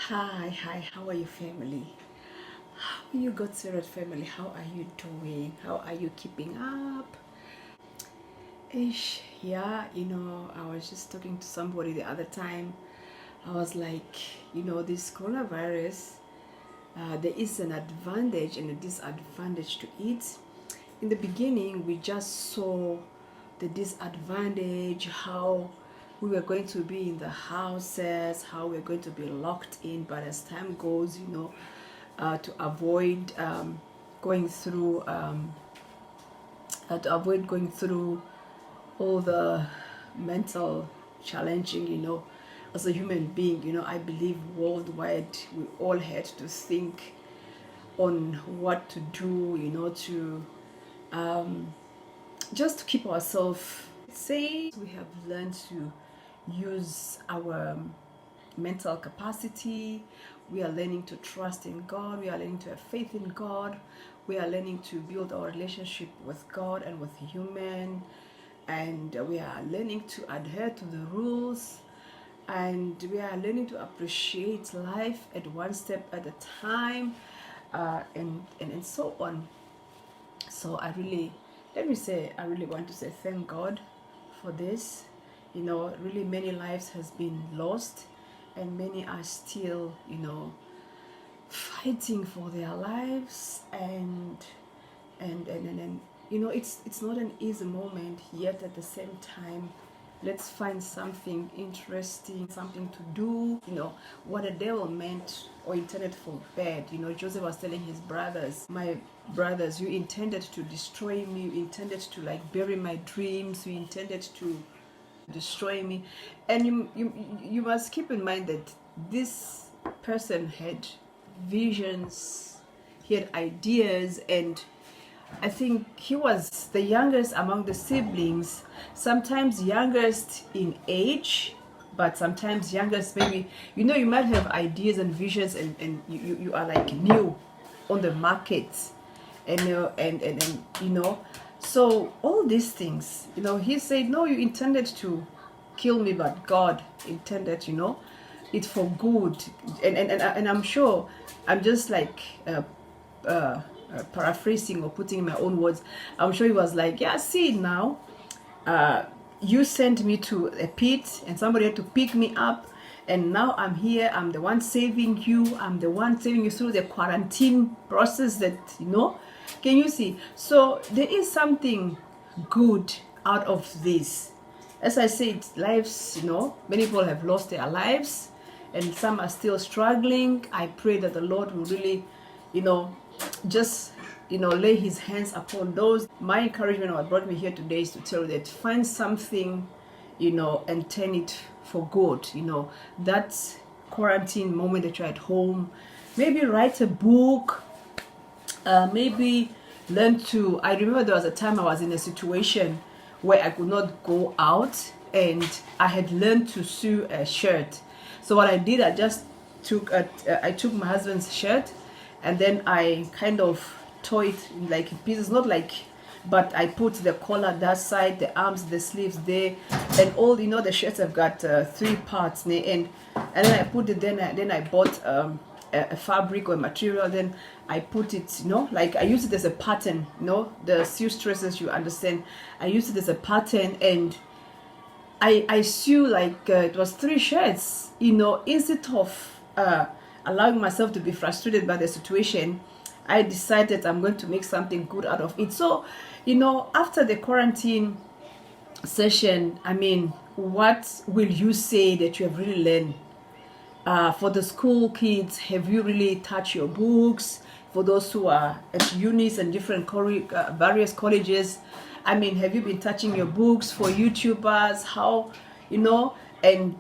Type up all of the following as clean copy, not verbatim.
Hi, how are you, family? How are you, God Spirit family? How are you doing? How are you keeping up? Yeah, I was just talking to somebody the other time. I was like, this coronavirus, there is an advantage and a disadvantage to it. In the beginning, we just saw the disadvantage, how we were going to be in the houses, how we are going to be locked in. But as time goes, to avoid going through all the mental challenging, as a human being, I believe worldwide we all had to think on what to do, to just to keep ourselves safe. We have learned to use our mental capacity. We are learning to trust in God. We are learning to have faith in God. We are learning to build our relationship with God and with human. And we are learning to adhere to the rules. And we are learning to appreciate life at one step at a time, and so on. So I really want to say thank God for this. Really many lives has been lost, and many are still, fighting for their lives, and it's not an easy moment, yet at the same time let's find something interesting, something to do. What the devil meant or intended for bad. Joseph was telling his brothers, my brothers, you intended to destroy me, you intended to bury my dreams, you intended to destroy me. And you must keep in mind that this person had visions, he had ideas, and I think he was the youngest among the siblings, sometimes youngest in age, but sometimes youngest maybe, you might have ideas and visions, and you are new on the market, and so all these things, he said, no, you intended to kill me, but God intended, it for good. And I'm sure I'm just paraphrasing or putting in my own words. I'm sure he was like, yeah, see now, you sent me to a pit and somebody had to pick me up, and now I'm here, I'm the one saving you, I'm the one saving you through the quarantine process that, can you see? So there is something good out of this. As I said, lives, many people have lost their lives and some are still struggling. I pray that the Lord will really, just lay his hands upon those. My encouragement, what brought me here today, is to tell you that find something, and turn it for good. That quarantine moment that you're at home, maybe write a book, maybe learn to, I remember there was a time I was in a situation where I could not go out, and I had learned to sew a shirt. So what I did, I just took my husband's shirt, and then I kind of tore it in pieces, but I put the collar that side, the arms, the sleeves there, and all, the shirts have got 3 parts in the end. And then I put it, then I bought a fabric or material, then I put it, I use it as a pattern, the seamstresses, you understand, I use it as a pattern, and I sew it was 3 shirts, instead of allowing myself to be frustrated by the situation. I decided I'm going to make something good out of it. So, after the quarantine session, what will you say that you have really learned? For the school kids, have you really touched your books? For those who are at unis and different various colleges, have you been touching your books? For YouTubers, how, and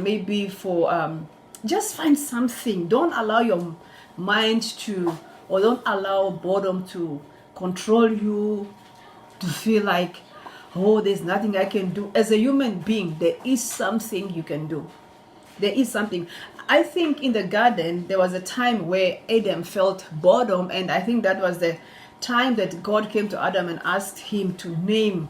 maybe for just find something. Don't allow your mind to, or don't allow boredom to control you, to feel like, oh, there's nothing I can do. As a human being, there is something you can do. There is something. I think in the garden, there was a time where Adam felt boredom, and I think that was the time that God came to Adam and asked him to name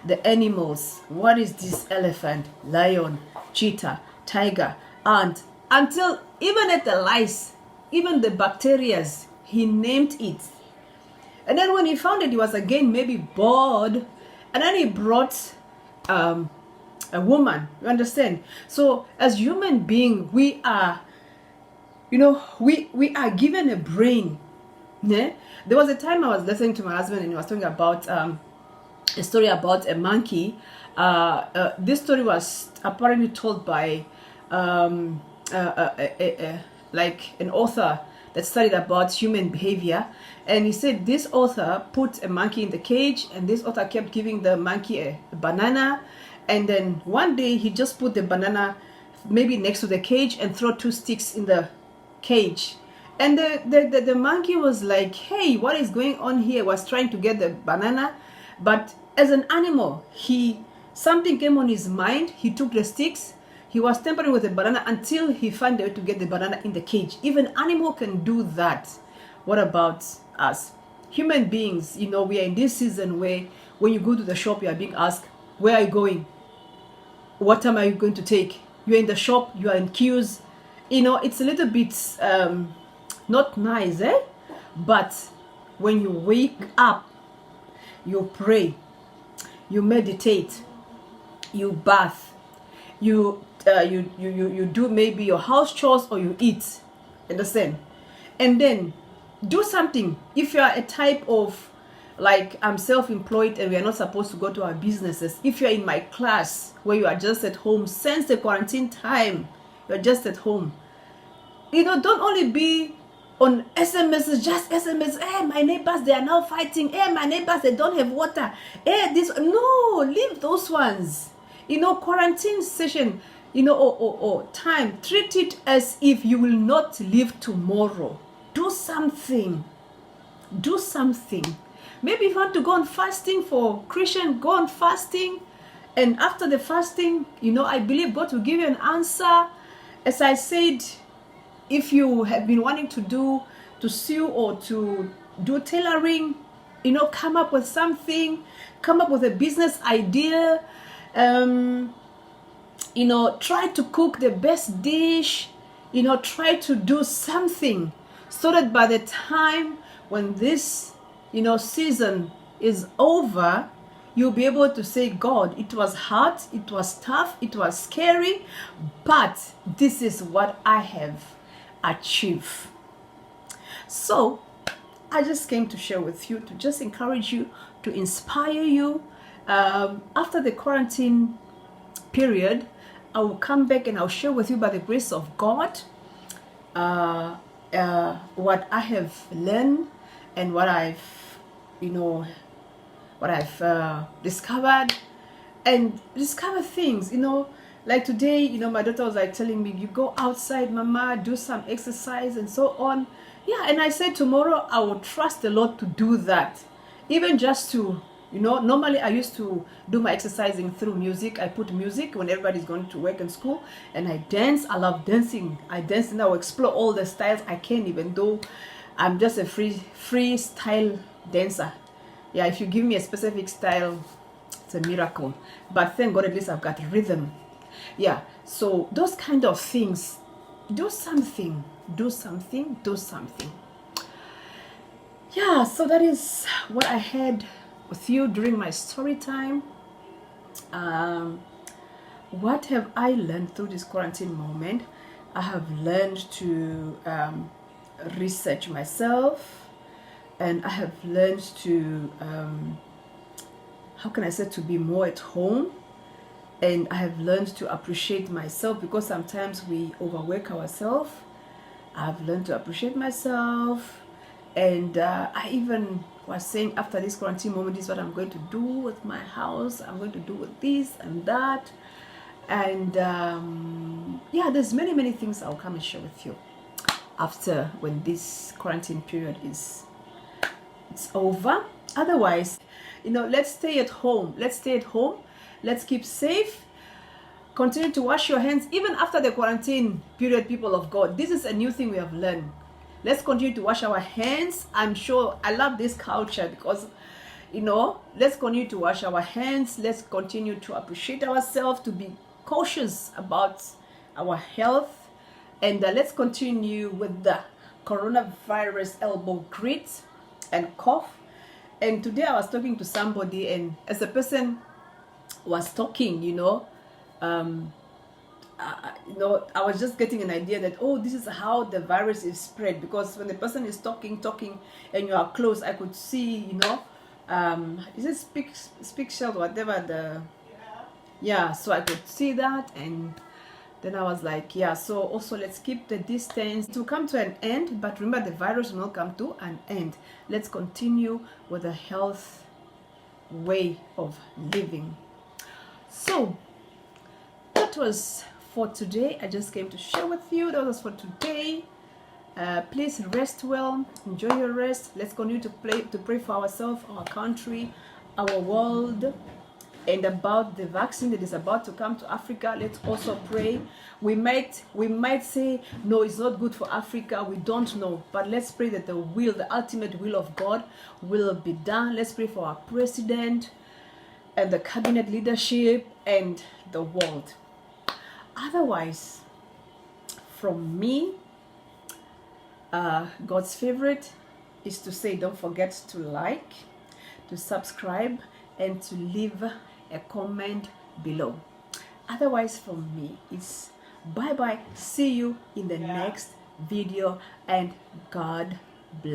the animals. What is this? Elephant, lion, cheetah, tiger, ant. until even at the lice, even the bacteria, he named it. And then when he found it, he was again maybe bored, and then he brought a woman. You understand? So as human being, we are, we are given a brain. Yeah? There was a time I was listening to my husband, and he was talking about a story about a monkey. This story was apparently told by like an author that studied about human behavior, and he said this author put a monkey in the cage, and this author kept giving the monkey a banana, and then one day he just put the banana maybe next to the cage and throw 2 sticks in the cage, and the monkey was like, hey, what is going on here? Was trying to get the banana, but as an animal, something came on his mind. He took the sticks. He was tampering with the banana until he found a way to get the banana in the cage. Even animal can do that. What about us? Human beings, we are in this season where when you go to the shop, you are being asked, where are you going? What time are you going to take? You're in the shop, you are in queues. It's a little bit not nice, eh? But when you wake up, you pray, you meditate, you bath, you do maybe your house chores, or you eat, understand? And then do something. If you are a type of, like, I'm self-employed and we are not supposed to go to our businesses, if you are in my class where you are just at home since the quarantine time, you're just at home, don't only be on SMS, just SMS. Hey, my neighbors, they are now fighting. Hey, my neighbors, they don't have water. Hey, no, leave those ones. Quarantine session, or time, treat it as if you will not live tomorrow. Do something. Maybe if you want to go on fasting, for Christian, go on fasting, and after the fasting, I believe God will give you an answer. As I said, if you have been wanting to sew or to do tailoring, come up with something, come up with a business idea, try to cook the best dish, try to do something, so that by the time when this, season is over, you'll be able to say, God, it was hard, it was tough, it was scary, but this is what I have achieved. So I just came to share with you, to just encourage you, to inspire you. After the quarantine period, I will come back and I'll share with you, by the grace of God, what I have learned and what I've discovered, and discover things, like today, my daughter was like telling me, you go outside, mama, do some exercise and so on. Yeah, and I said tomorrow I will trust the Lord to do that, even just to, normally I used to do my exercising through music. I put music when everybody's going to work and school, and I dance. I love dancing. I dance and I will explore all the styles I can, even though I'm just a freestyle dancer. Yeah, if you give me a specific style, it's a miracle. But thank God, at least I've got rhythm. Yeah, so those kind of things. Do something. Yeah, so that is what I had with you during my story time. What have I learned through this quarantine moment? I have learned to research myself, and I have learned to how can I say, to be more at home. And I have learned to appreciate myself, because sometimes we overwork ourselves. I've learned to appreciate myself, and I even was saying, after this quarantine moment, this is what I'm going to do with my house. I'm going to do with this and that, and yeah, there's many things I'll come and share with you after, when this quarantine period it's over. Otherwise, let's stay at home. Let's keep safe. Continue to wash your hands even after the quarantine period, people of God. This is a new thing we have learned. Let's continue to wash our hands. I'm sure I love this culture, because let's continue to wash our hands. Let's continue to appreciate ourselves, to be cautious about our health. And let's continue with the coronavirus elbow grit and cough. And today I was talking to somebody, and as the person was talking, I was just getting an idea that, oh, this is how the virus is spread. Because when the person is talking, and you are close, I could see, is it speak shell, whatever so I could see that, and then I was like, yeah, so also let's keep the distance to come to an end. But remember, the virus will not come to an end. Let's continue with a health way of living. So that was for today. I just came to share with you. That was for today. Please rest well. Enjoy your rest. Let's continue to pray for ourselves, our country, our world, and about the vaccine that is about to come to Africa. Let's also pray. We might say, no, it's not good for Africa. We don't know. But let's pray that the ultimate will of God will be done. Let's pray for our president and the cabinet leadership and the world. Otherwise, from me, God's favorite is to say, don't forget to like, to subscribe, and to leave a comment below. Otherwise, from me, it's bye bye. See you in the next video, and God bless.